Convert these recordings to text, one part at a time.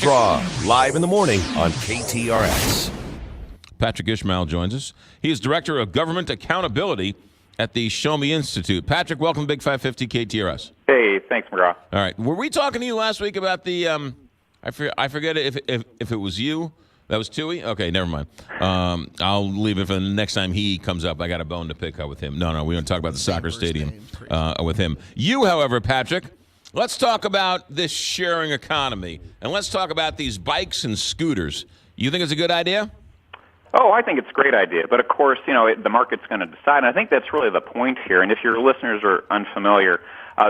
McGraw, live in the morning on KTRS. Patrick Ishmael joins us. He is Director of Government Accountability at the Show Me Institute. Patrick, welcome to Big 550 KTRS. Hey, thanks, McGraw. All right. Were we talking to you last week about the, I forget if it was you? That was Tui? Okay, never mind. I'll leave it for the next time he comes up. I got a bone to pick up with him. No, we don't talk about the soccer stadium with him. You, however, Patrick, let's talk about this sharing economy, and let's talk about these bikes and scooters. You think it's a good idea? Oh, I think it's a great idea. But, of course, the market's going to decide. And I think that's really the point here. And if your listeners are unfamiliar,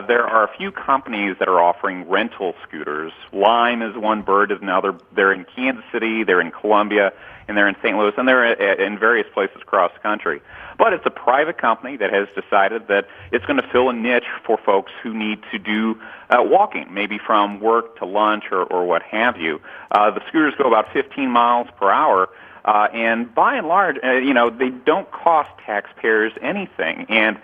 there are a few companies that are offering rental scooters. Lime is one, Bird is another. They're in Kansas City, they're in Columbia, and they're in St. Louis, and they're in various places across the country. But it's a private company that has decided that it's going to fill a niche for folks who need to do walking, maybe from work to lunch or what have you. The scooters go about 15 miles per hour. And by and large, they don't cost taxpayers anything. And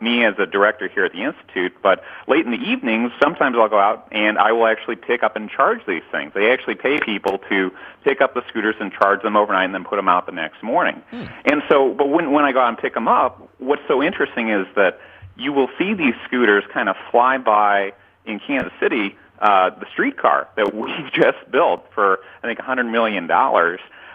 me as a director here at the Institute, but late in the evenings, sometimes I'll go out and I will actually pick up and charge these things. They actually pay people to pick up the scooters and charge them overnight and then put them out the next morning. And so, but when I go out and pick them up, what's so interesting is that you will see these scooters kind of fly by in Kansas City, the streetcar that we just built for, I think, $100 million.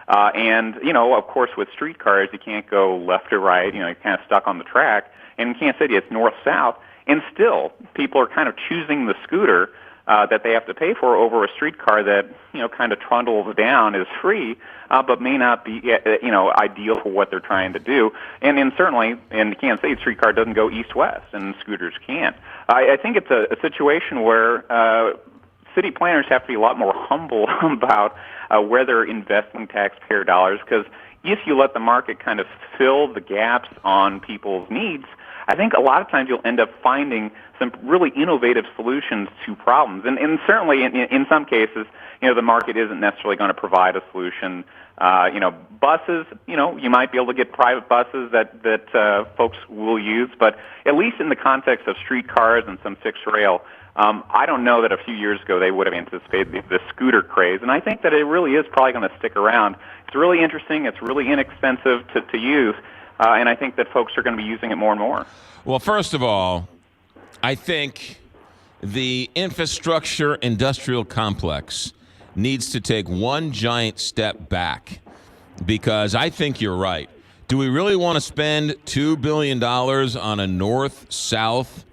And, of course, with streetcars, you can't go left or right. You're kind of stuck on the track. And in Kansas City, it's north-south. And still, people are kind of choosing the scooter that they have to pay for over a streetcar that, kind of trundles down, is free, but may not be, ideal for what they're trying to do. And certainly, in Kansas City, the streetcar doesn't go east-west, and scooters can't. I think it's a situation where city planners have to be a lot more humble about where they're investing taxpayer dollars, because if you let the market kind of fill the gaps on people's needs, I think a lot of times you'll end up finding some really innovative solutions to problems. And certainly in some cases, the market isn't necessarily going to provide a solution. Buses, you might be able to get private buses that folks will use, but at least in the context of streetcars and some fixed rail, I don't know that a few years ago they would have anticipated the scooter craze, and I think that it really is probably going to stick around. It's really interesting. It's really inexpensive to use, and I think that folks are going to be using it more and more. Well, first of all, I think the infrastructure industrial complex needs to take one giant step back, because I think you're right. Do we really want to spend $2 billion on a north-south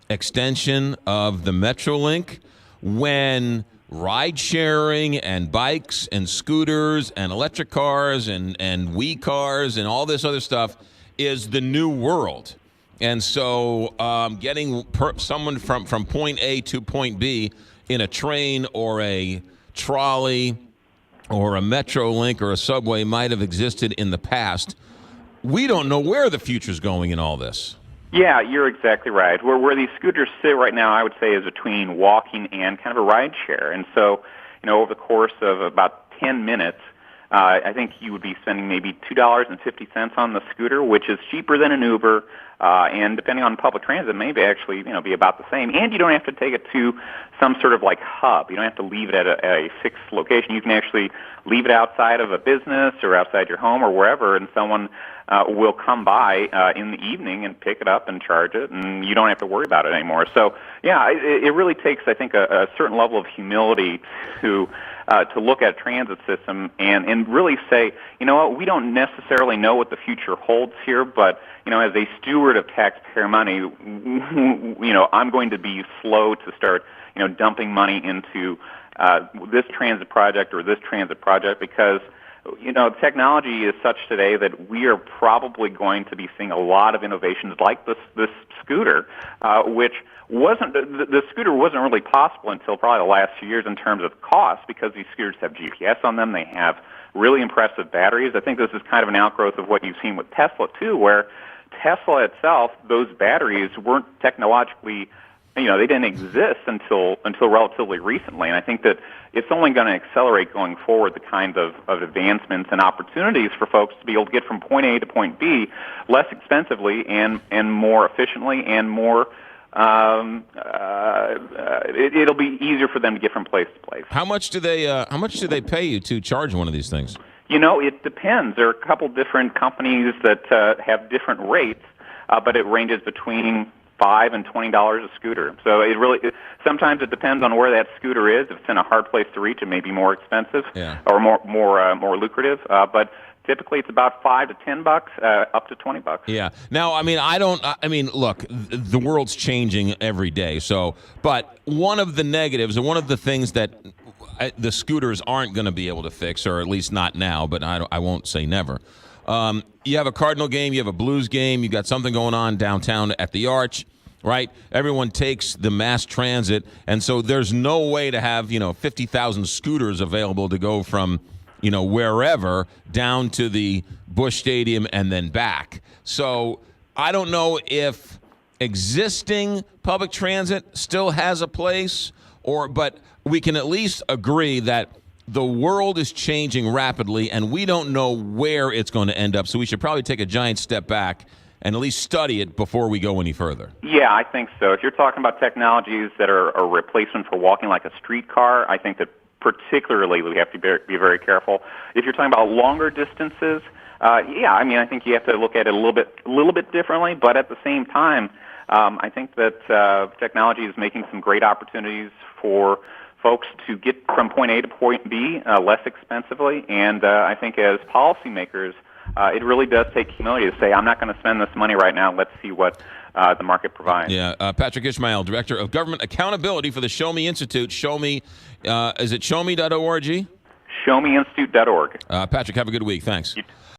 extension of the Metrolink when ride sharing and bikes and scooters and electric cars and we-cars and all this other stuff is the new world? And so getting someone from point A to point B in a train or a trolley or a Metrolink or a subway might have existed in the past. We don't know where the future's going in all this. Yeah, you're exactly right. Where these scooters sit right now, I would say, is between walking and kind of a ride share. And so, over the course of about 10 minutes, I think you would be spending maybe $2.50 on the scooter, which is cheaper than an Uber, and depending on public transit, maybe actually be about the same. And you don't have to take it to some sort of like hub. You don't have to leave it at a fixed location. You can actually leave it outside of a business or outside your home or wherever, and someone will come by in the evening and pick it up and charge it, and you don't have to worry about it anymore. So, yeah, it really takes, I think, a certain level of humility to look at a transit system and really say, we don't necessarily know what the future holds here, but, as a steward of taxpayer money, I'm going to be slow to start, dumping money into this transit project or this transit project, because technology is such today that we are probably going to be seeing a lot of innovations like this scooter, which the scooter wasn't really possible until probably the last few years in terms of cost, because these scooters have GPS on them. They have really impressive batteries. I think this is kind of an outgrowth of what you've seen with Tesla too, where Tesla itself, those batteries weren't technologically, they didn't exist until relatively recently. And I think that it's only going to accelerate going forward the kind of advancements and opportunities for folks to be able to get from point A to point B less expensively and more efficiently and more it'll be easier for them to get from place to place. How much do they pay you to charge one of these things? It depends. There are a couple different companies that have different rates, but it ranges between $5 and $20 a scooter. So sometimes it depends on where that scooter is. If it's in a hard place to reach, it may be more expensive or more lucrative. But typically, it's about $5 to $10, up to $20. Yeah. Now, look, the world's changing every day. But one of the negatives, and one of the things that the scooters aren't going to be able to fix, or at least not now, but I won't say never. You have a Cardinal game, you have a Blues game, you got something going on downtown at the Arch, right? Everyone takes the mass transit, and so there's no way to have 50,000 scooters available to go from wherever down to the Busch Stadium and then back. So I don't know if existing public transit still has a place, but we can at least agree that the world is changing rapidly, and we don't know where it's going to end up. So we should probably take a giant step back and at least study it before we go any further. Yeah, I think so. If you're talking about technologies that are a replacement for walking like a streetcar, I think that particularly we have to be very careful. If you're talking about longer distances, I think you have to look at it a little bit differently. But at the same time, I think that technology is making some great opportunities for folks to get from point A to point B less expensively. And I think as policymakers, it really does take humility to say, I'm not going to spend this money right now. Let's see what the market provides. Yeah, Patrick Ishmael, Director of Government Accountability for the Show Me Institute. Show Me, is it showme.org? Showmeinstitute.org. Patrick, have a good week. Thanks.